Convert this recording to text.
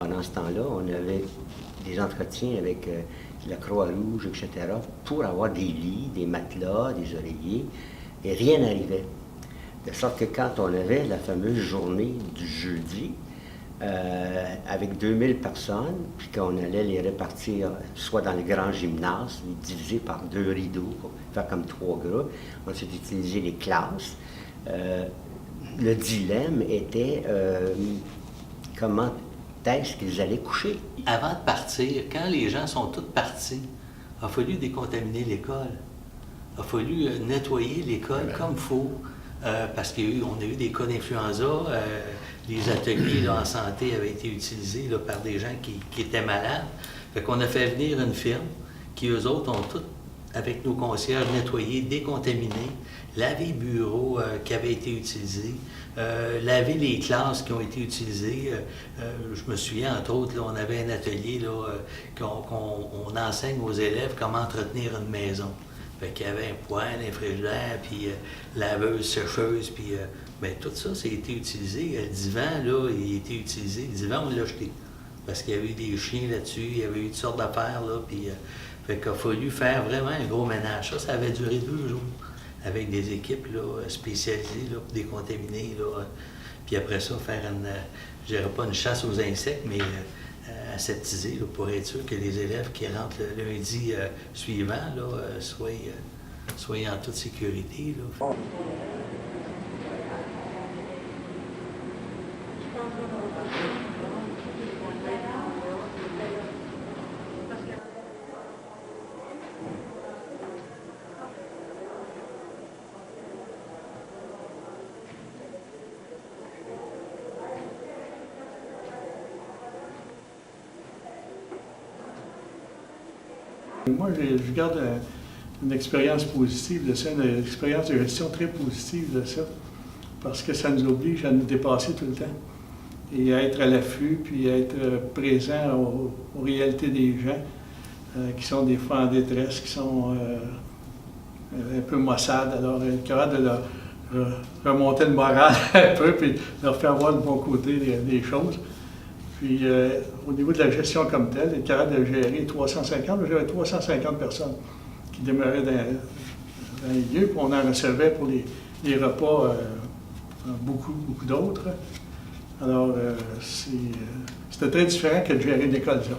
Pendant ce temps-là, on avait des entretiens avec la Croix-Rouge, etc., pour avoir des lits, des matelas, des oreillers, et rien n'arrivait. De sorte que quand on avait la fameuse journée du jeudi, avec 2000 personnes, puis qu'on allait les répartir soit dans le grand gymnase, les diviser par 2 rideaux, pour faire comme 3 groupes, ensuite utiliser les classes. Le dilemme était comment est-ce qu'ils allaient coucher. Avant de partir, quand les gens sont tous partis, il a fallu décontaminer l'école. Il a fallu nettoyer l'école comme il faut, parce qu'on a eu des cas d'influenza. Les ateliers là, en santé avaient été utilisés là, par des gens qui étaient malades. Fait qu'on a fait venir une firme qui, eux autres, ont tout, avec nos concierges, nettoyé, décontaminé, lavé les bureaux qui avaient été utilisés, laver les classes qui ont été utilisées. Je me souviens, entre autres, là, on avait un atelier là, qu'on enseigne aux élèves comment entretenir une maison. Fait qu'il y avait un poêle, un frigidaire, puis laveuse, sécheuse, puis bien, tout ça, ça a été utilisé. Le divan, là, il a été utilisé. Le divan, on l'a jeté. Parce qu'il y avait eu des chiens là-dessus, il y avait eu toutes sortes d'affaires, là, puis fait qu'il a fallu faire vraiment un gros ménage. Ça avait duré 2 jours, avec des équipes là, spécialisées là, pour décontaminer. Là, puis après ça, faire je dirais pas une chasse aux insectes, mais aseptiser là, pour être sûr que les élèves qui rentrent le lundi suivant là, soient en toute sécurité. Là. Moi, je garde une expérience positive de ça, une expérience de gestion très positive de ça, parce que ça nous oblige à nous dépasser tout le temps et à être à l'affût, puis à être présent aux réalités des gens qui sont des fois en détresse, qui sont un peu maussades. Alors, être capable de leur remonter le moral un peu, puis leur faire voir le bon côté des choses. Puis, au niveau de la gestion comme telle, être capable de gérer 350, j'avais 350 personnes qui demeuraient dans les lieux, puis on en recevait pour les repas beaucoup d'autres. Alors, c'était très différent que de gérer une école, ça.